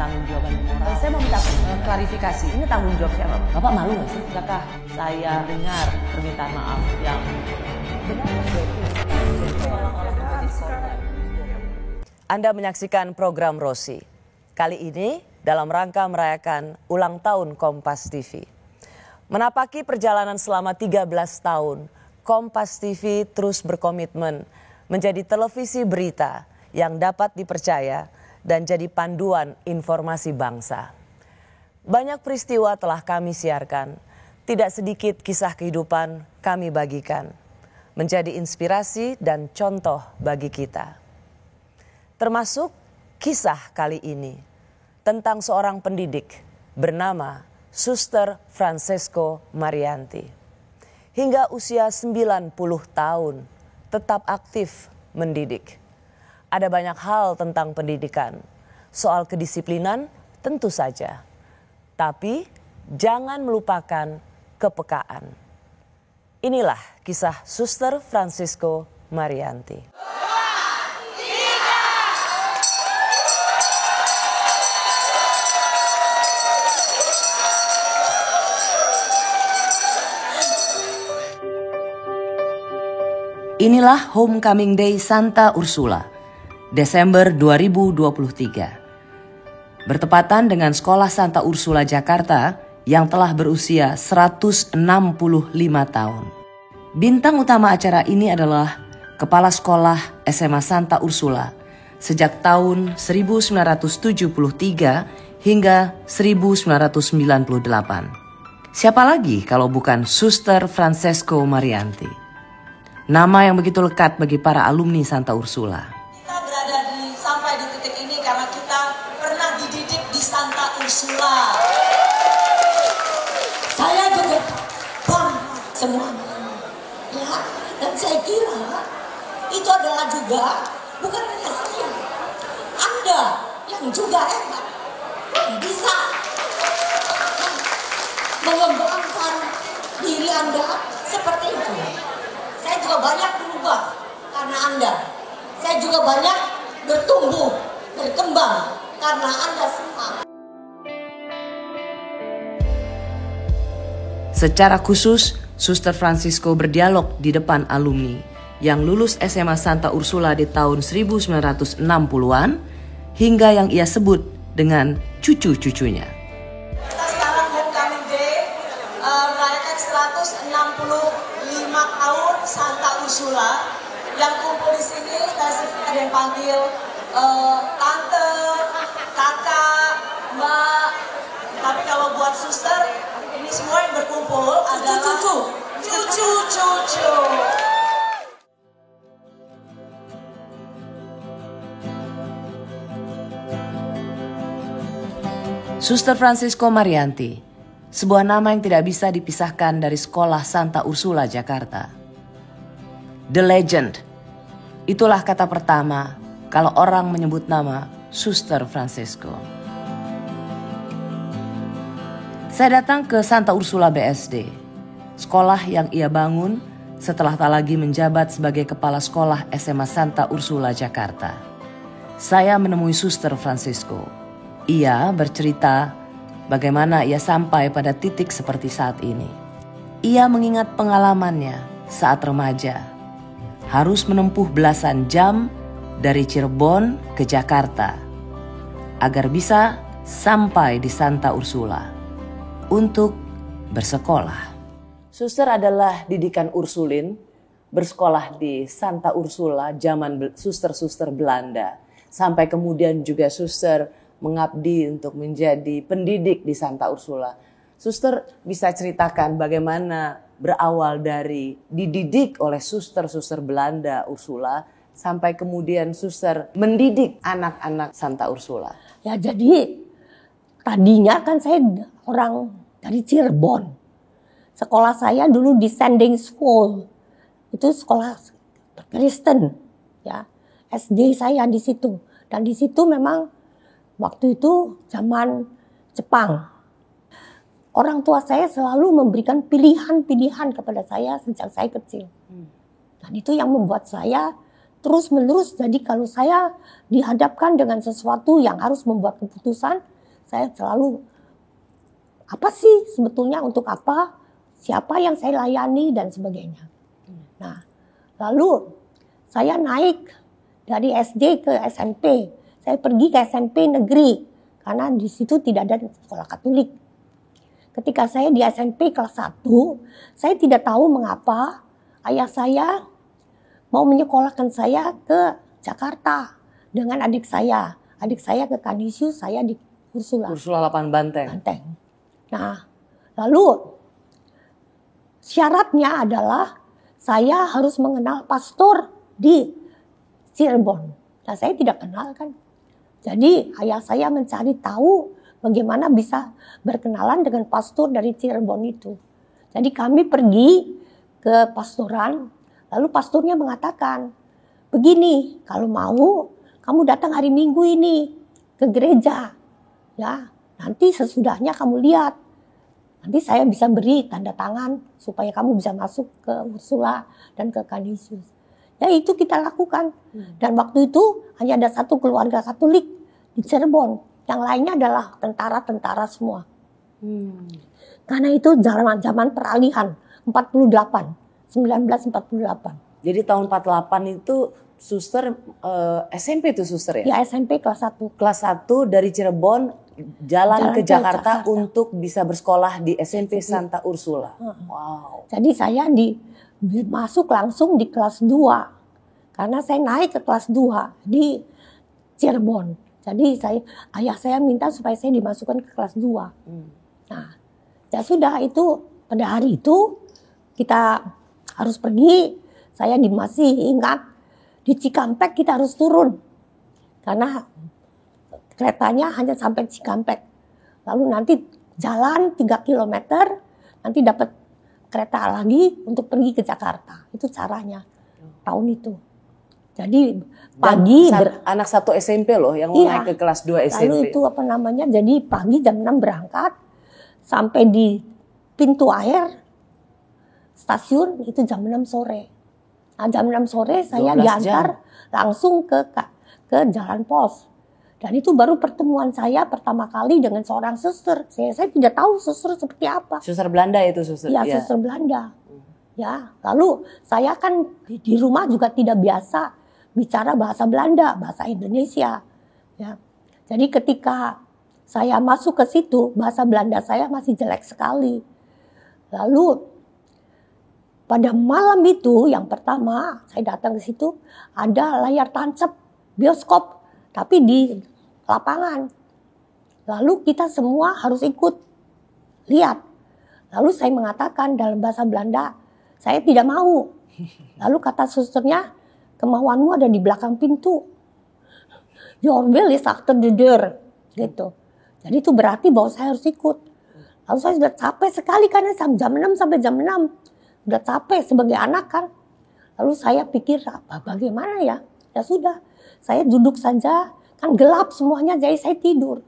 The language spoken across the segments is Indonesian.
pertanggungjawaban moral. Saya mau minta klarifikasi, ini tanggung jawab siapa? Bapak malu nggak sih? Apakah saya dengar permintaan maaf yang benar? Anda menyaksikan program Rosi. Kali ini dalam rangka merayakan ulang tahun Kompas TV. Menapaki perjalanan selama 13 tahun, Kompas TV terus berkomitmen menjadi televisi berita yang dapat dipercaya dan jadi panduan informasi bangsa. Banyak peristiwa telah kami siarkan, tidak sedikit kisah kehidupan kami bagikan, menjadi inspirasi dan contoh bagi kita. Termasuk kisah kali ini tentang seorang pendidik bernama Suster Francesco Marianti. Hingga usia 90 tahun tetap aktif mendidik. Ada banyak hal tentang pendidikan, soal kedisiplinan tentu saja. Tapi jangan melupakan kepekaan. Inilah kisah Suster Francesco Marianti. Inilah Homecoming Day Santa Ursula, Desember 2023. Bertepatan dengan Sekolah Santa Ursula Jakarta yang telah berusia 165 tahun. Bintang utama acara ini adalah Kepala Sekolah SMA Santa Ursula sejak tahun 1973 hingga 1998. Siapa lagi kalau bukan Suster Francesco Marianti? Nama yang begitu lekat bagi para alumni Santa Ursula. Kita berada sampai di titik ini karena kita pernah dididik di Santa Ursula. Saya juga bangga semuanya. Ya, dan saya kira itu adalah juga bukan hanya saya. Anda yang juga hebat bisa mengembangkan diri Anda seperti itu. Saya juga banyak berubah karena Anda. Saya juga banyak bertumbuh, berkembang karena Anda semua. Secara khusus, Suster Francisco berdialog di depan alumni yang lulus SMA Santa Ursula di tahun 1960-an hingga yang ia sebut dengan cucu-cucunya. Kita sekarang Homecoming Day merayakan 165 tahun Santa Ursula. Yang kumpul di sini ada yang panggil tante, kakak, mbak. Tapi kalau buat suster, ini semua yang berkumpul adalah cucu-cucu. Suster Francesco Marianti, sebuah nama yang tidak bisa dipisahkan dari Sekolah Santa Ursula Jakarta. The Legend, itulah kata pertama kalau orang menyebut nama Suster Francesco. Saya datang ke Santa Ursula BSD, sekolah yang ia bangun setelah tak lagi menjabat sebagai kepala sekolah SMA Santa Ursula Jakarta. Saya menemui Suster Francesco. Ia bercerita bagaimana ia sampai pada titik seperti saat ini. Ia mengingat pengalamannya saat remaja, harus menempuh belasan jam dari Cirebon ke Jakarta agar bisa sampai di Santa Ursula untuk bersekolah. Suster adalah didikan Ursulin, bersekolah di Santa Ursula zaman suster-suster Belanda. Sampai kemudian juga suster mengabdi untuk menjadi pendidik di Santa Ursula. Suster bisa ceritakan bagaimana berawal dari dididik oleh suster-suster Belanda Ursula sampai kemudian suster mendidik anak-anak Santa Ursula. Ya jadi tadinya kan saya orang dari Cirebon. Sekolah saya dulu di Sending School. Itu sekolah Kristen, ya. SD saya di situ. Dan di situ memang waktu itu zaman Jepang. Orang tua saya selalu memberikan pilihan-pilihan kepada saya sejak saya kecil. Dan itu yang membuat saya terus menerus. Jadi kalau saya dihadapkan dengan sesuatu yang harus membuat keputusan, saya selalu apa sih sebetulnya, untuk apa, siapa yang saya layani dan sebagainya. Nah, lalu saya naik dari SD ke SMP. Saya pergi ke SMP negeri karena di situ tidak ada sekolah Katolik. Ketika saya di SMP kelas 1, saya tidak tahu mengapa ayah saya mau menyekolahkan saya ke Jakarta dengan adik saya. Adik saya ke Kanisius, saya di Ursula. Ursula 8 Banteng. Nah, lalu syaratnya adalah saya harus mengenal pastor di Cirebon. Nah, saya tidak kenal kan. Jadi ayah saya mencari tahu bagaimana bisa berkenalan dengan pastor dari Cirebon itu. Jadi kami pergi ke pastoran, lalu pastornya mengatakan, begini, kalau mau kamu datang hari Minggu ini ke gereja, ya. Nanti sesudahnya kamu lihat. Nanti saya bisa beri tanda tangan supaya kamu bisa masuk ke Ursula dan ke Kanisius. Ya itu kita lakukan. Dan waktu itu hanya ada satu keluarga Katolik di Cirebon. Yang lainnya adalah tentara-tentara semua. Karena itu zaman peralihan 1948. Jadi tahun 48 itu suster SMP itu suster ya? Ya SMP kelas 1. Kelas 1 dari Cirebon jalan ke Jakarta untuk bisa bersekolah di SMP Santa Ursula. Wow. Jadi saya masuk langsung di kelas 2. Karena saya naik ke kelas 2 di Cirebon. Jadi ayah saya minta supaya saya dimasukkan ke kelas 2. Nah, ya sudah, itu pada hari itu kita harus pergi. Saya masih ingat di Cikampek kita harus turun. Karena keretanya hanya sampai Cikampek. Lalu nanti jalan 3 kilometer, nanti dapat kereta lagi untuk pergi ke Jakarta. Itu caranya tahun itu. Jadi pagi anak satu SMP loh yang mau naik ke kelas 2 SMP. Lalu itu jadi pagi jam 6 berangkat sampai di pintu air stasiun itu jam 6 sore. Nah, jam 6 sore saya diantar langsung ke Jalan Pos. Dan itu baru pertemuan saya pertama kali dengan seorang suster. Saya tidak tahu suster seperti apa. Suster Belanda itu suster? Ya, suster Belanda. Ya, lalu saya kan di rumah juga tidak biasa bicara bahasa Belanda, bahasa Indonesia. Ya, jadi ketika saya masuk ke situ, bahasa Belanda saya masih jelek sekali. Lalu pada malam itu yang pertama saya datang ke situ, ada layar tancap bioskop, tapi di lapangan. Lalu kita semua harus ikut lihat. Lalu saya mengatakan dalam bahasa Belanda, saya tidak mau. Lalu kata susternya, kemauanmu ada di belakang pintu. Your will is after the door. Gitu. Jadi itu berarti bahwa saya harus ikut. Lalu saya sudah capek sekali karena jam 6 sampai jam 6. Sudah capek sebagai anak kan. Lalu saya pikir, bagaimana ya? Ya sudah, saya duduk saja. Kan gelap semuanya, jadi saya tidur.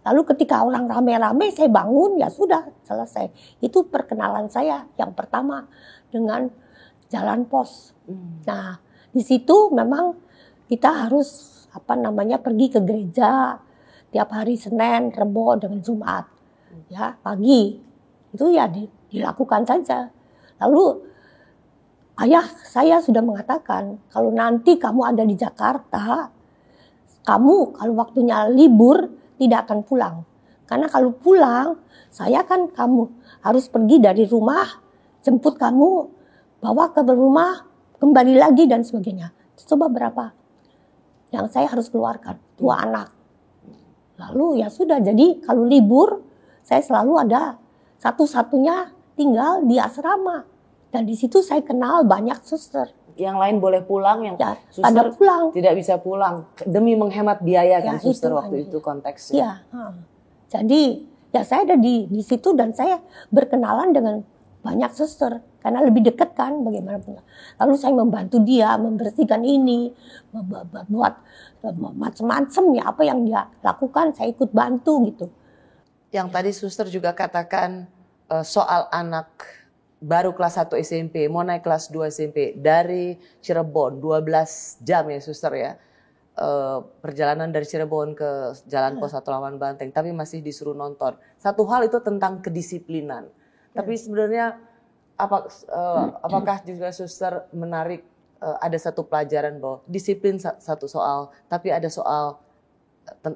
Lalu ketika orang rame-rame saya bangun, ya sudah selesai. Itu perkenalan saya yang pertama dengan Jalan Pos. Nah, di situ memang kita harus pergi ke gereja tiap hari Senin, Rebo dengan Jumat. Ya, pagi. Itu ya dilakukan saja. Lalu ayah saya sudah mengatakan, kalau nanti kamu ada di Jakarta, kamu kalau waktunya libur tidak akan pulang. Karena kalau pulang, kamu harus pergi dari rumah, jemput kamu, bawa ke rumah, kembali lagi dan sebagainya. Coba berapa yang saya harus keluarkan? 2 anak. Lalu ya sudah, jadi kalau libur, saya selalu ada satu-satunya tinggal di asrama. Dan di situ saya kenal banyak suster. Yang lain boleh pulang, yang ya, suster pulang. Tidak bisa pulang. Demi menghemat biaya kan suster waktu itu konteksnya. Ya, jadi ya saya ada di situ dan saya berkenalan dengan banyak suster. Karena lebih dekat kan bagaimanapun. Lalu saya membantu dia membersihkan ini. Membuat macam-macam ya, apa yang dia lakukan saya ikut bantu gitu. Yang tadi suster juga katakan soal anak baru kelas 1 SMP, mau naik kelas 2 SMP dari Cirebon 12 jam ya suster ya. Perjalanan dari Cirebon ke Jalan Pos 1 Lawan Banteng, tapi masih disuruh nonton. Satu hal itu tentang kedisiplinan. Tapi sebenarnya apakah juga suster menarik ada satu pelajaran bahwa disiplin satu soal, tapi ada soal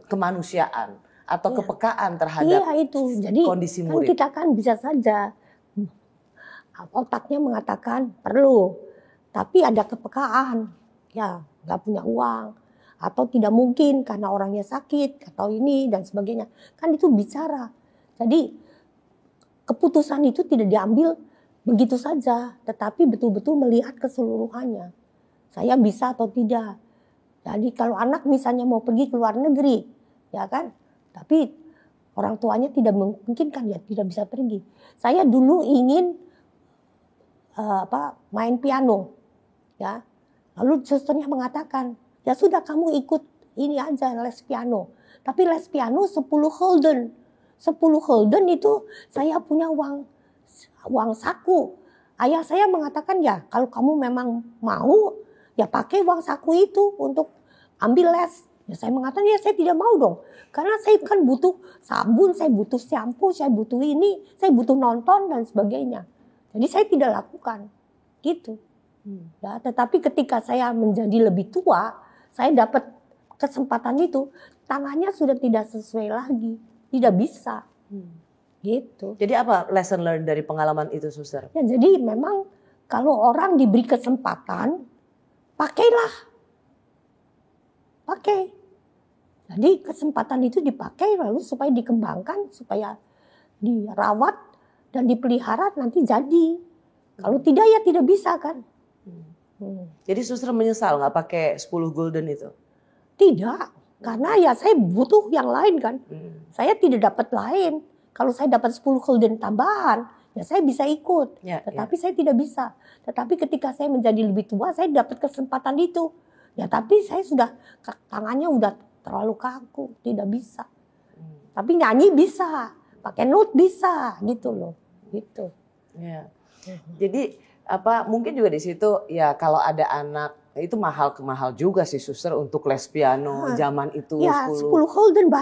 kemanusiaan atau kepekaan terhadap itu. Jadi, kondisi murid. Kita kan bisa saja otaknya mengatakan perlu, tapi ada kepekaan, ya nggak punya uang, atau tidak mungkin karena orangnya sakit atau ini dan sebagainya, kan itu bicara. Jadi keputusan itu tidak diambil begitu saja, tetapi betul-betul melihat keseluruhannya. Saya bisa atau tidak. Jadi kalau anak misalnya mau pergi ke luar negeri, ya kan, tapi orang tuanya tidak memungkinkan, ya tidak bisa pergi. Saya dulu ingin main piano, ya. Lalu susternya mengatakan, ya sudah kamu ikut ini aja les piano. Tapi les piano 10 gulden. 10 gulden itu saya punya uang saku. Ayah saya mengatakan, ya kalau kamu memang mau, ya pakai uang saku itu untuk ambil les. Ya saya mengatakan, ya saya tidak mau dong. Karena saya kan butuh sabun, saya butuh shampoo, saya butuh ini, saya butuh nonton dan sebagainya. Jadi saya tidak lakukan. Gitu. Ya, tetapi ketika saya menjadi lebih tua, saya dapat kesempatan itu, tangannya sudah tidak sesuai lagi, tidak bisa, gitu. Jadi apa lesson learned dari pengalaman itu, suster? Ya, jadi memang kalau orang diberi kesempatan, pakailah, pakai. Jadi kesempatan itu dipakai lalu supaya dikembangkan, supaya dirawat dan dipelihara nanti jadi. Kalau tidak ya tidak bisa kan. Jadi suster menyesal nggak pakai 10 gulden itu? Tidak, karena ya saya butuh yang lain kan. Saya tidak dapat lain. Kalau saya dapat 10 gulden tambahan, ya saya bisa ikut. Tetapi saya tidak bisa. Tetapi ketika saya menjadi lebih tua, saya dapat kesempatan itu. Ya tapi saya sudah, tangannya udah terlalu kaku, tidak bisa. Tapi nyanyi bisa, pakai note bisa, gitu loh. Gitu. Ya. Jadi mungkin juga di situ ya kalau ada anak itu mahal juga sih suster untuk les piano zaman itu ya, 10 gulden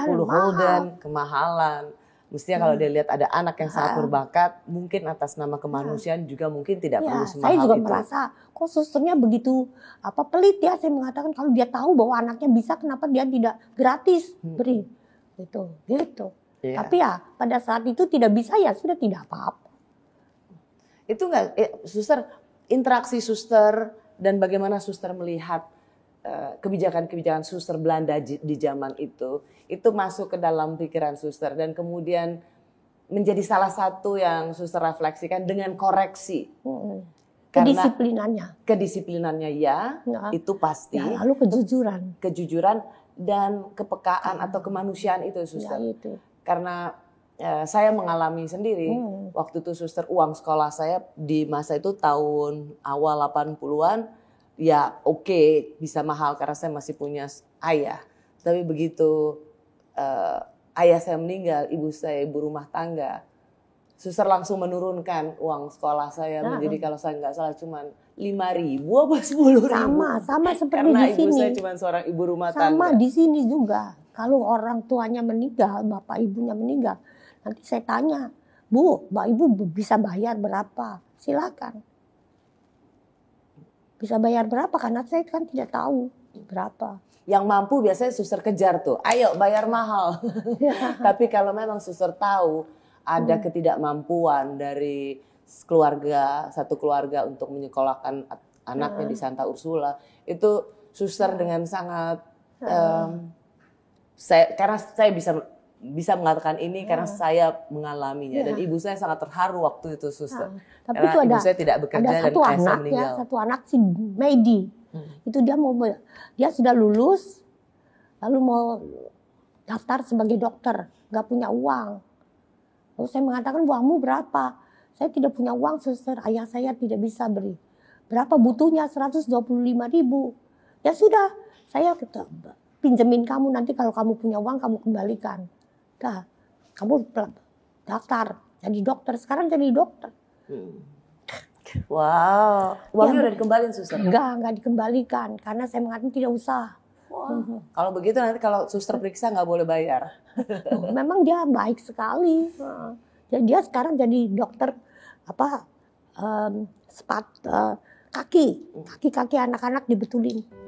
kemahalan. Mestinya kalau dia lihat ada anak yang sangat berbakat, mungkin atas nama kemanusiaan juga mungkin tidak perlu semahal itu. Saya juga merasa kok susternya begitu pelit ya. Saya mengatakan kalau dia tahu bahwa anaknya bisa, kenapa dia tidak gratis beri gitu. Yeah. Tapi ya pada saat itu tidak bisa, ya sudah, tidak apa-apa. Itu enggak, suster, interaksi suster dan bagaimana suster melihat kebijakan-kebijakan suster Belanda di zaman itu masuk ke dalam pikiran suster dan kemudian menjadi salah satu yang suster refleksikan dengan koreksi. Kedisiplinannya ya, itu pasti. Ya, lalu kejujuran dan kepekaan atau kemanusiaan itu suster. Ya, itu. Karena saya mengalami sendiri, waktu itu suster, uang sekolah saya di masa itu tahun awal 80-an, ya oke, bisa mahal karena saya masih punya ayah. Tapi begitu ayah saya meninggal, ibu saya ibu rumah tangga, suster langsung menurunkan uang sekolah saya menjadi, kalau saya nggak salah cuman 5.000 apa 10.000. Sama seperti karena di sini. Ibu saya cuma seorang ibu rumah tangga. Sama di sini juga. Kalau orang tuanya meninggal, bapak ibunya meninggal, nanti saya tanya, Bu, Mbak Ibu bisa bayar berapa? Silakan. Bisa bayar berapa? Karena saya kan tidak tahu berapa. Yang mampu biasanya suster kejar tuh, ayo bayar mahal. Tapi kalau memang suster tahu ada ketidakmampuan dari satu keluarga untuk menyekolahkan anaknya di Santa Ursula, itu suster dengan sangat, karena saya bisa mengatakan ini karena saya mengalaminya dan ibu saya sangat terharu waktu itu suster. Tapi karena itu ibu saya tidak bekerja ada dan ayah saya meninggal. Satu anak si Medi. Itu dia sudah lulus lalu mau daftar sebagai dokter, nggak punya uang. Lalu saya mengatakan, uangmu berapa? Saya tidak punya uang suster, ayah saya tidak bisa beri. Berapa butuhnya? 125.000. Ya sudah, saya pinjemin kamu, nanti kalau kamu punya uang kamu kembalikan. Dah, kamu daftar jadi dokter. Sekarang jadi dokter. Wow, uangnya Ya, udah dikembalin suster? Enggak dikembalikan karena saya mengatakan tidak usah. Kalau begitu nanti kalau suster periksa nggak boleh bayar. Memang dia baik sekali. Jadi dia sekarang jadi dokter kaki anak-anak dibetulin.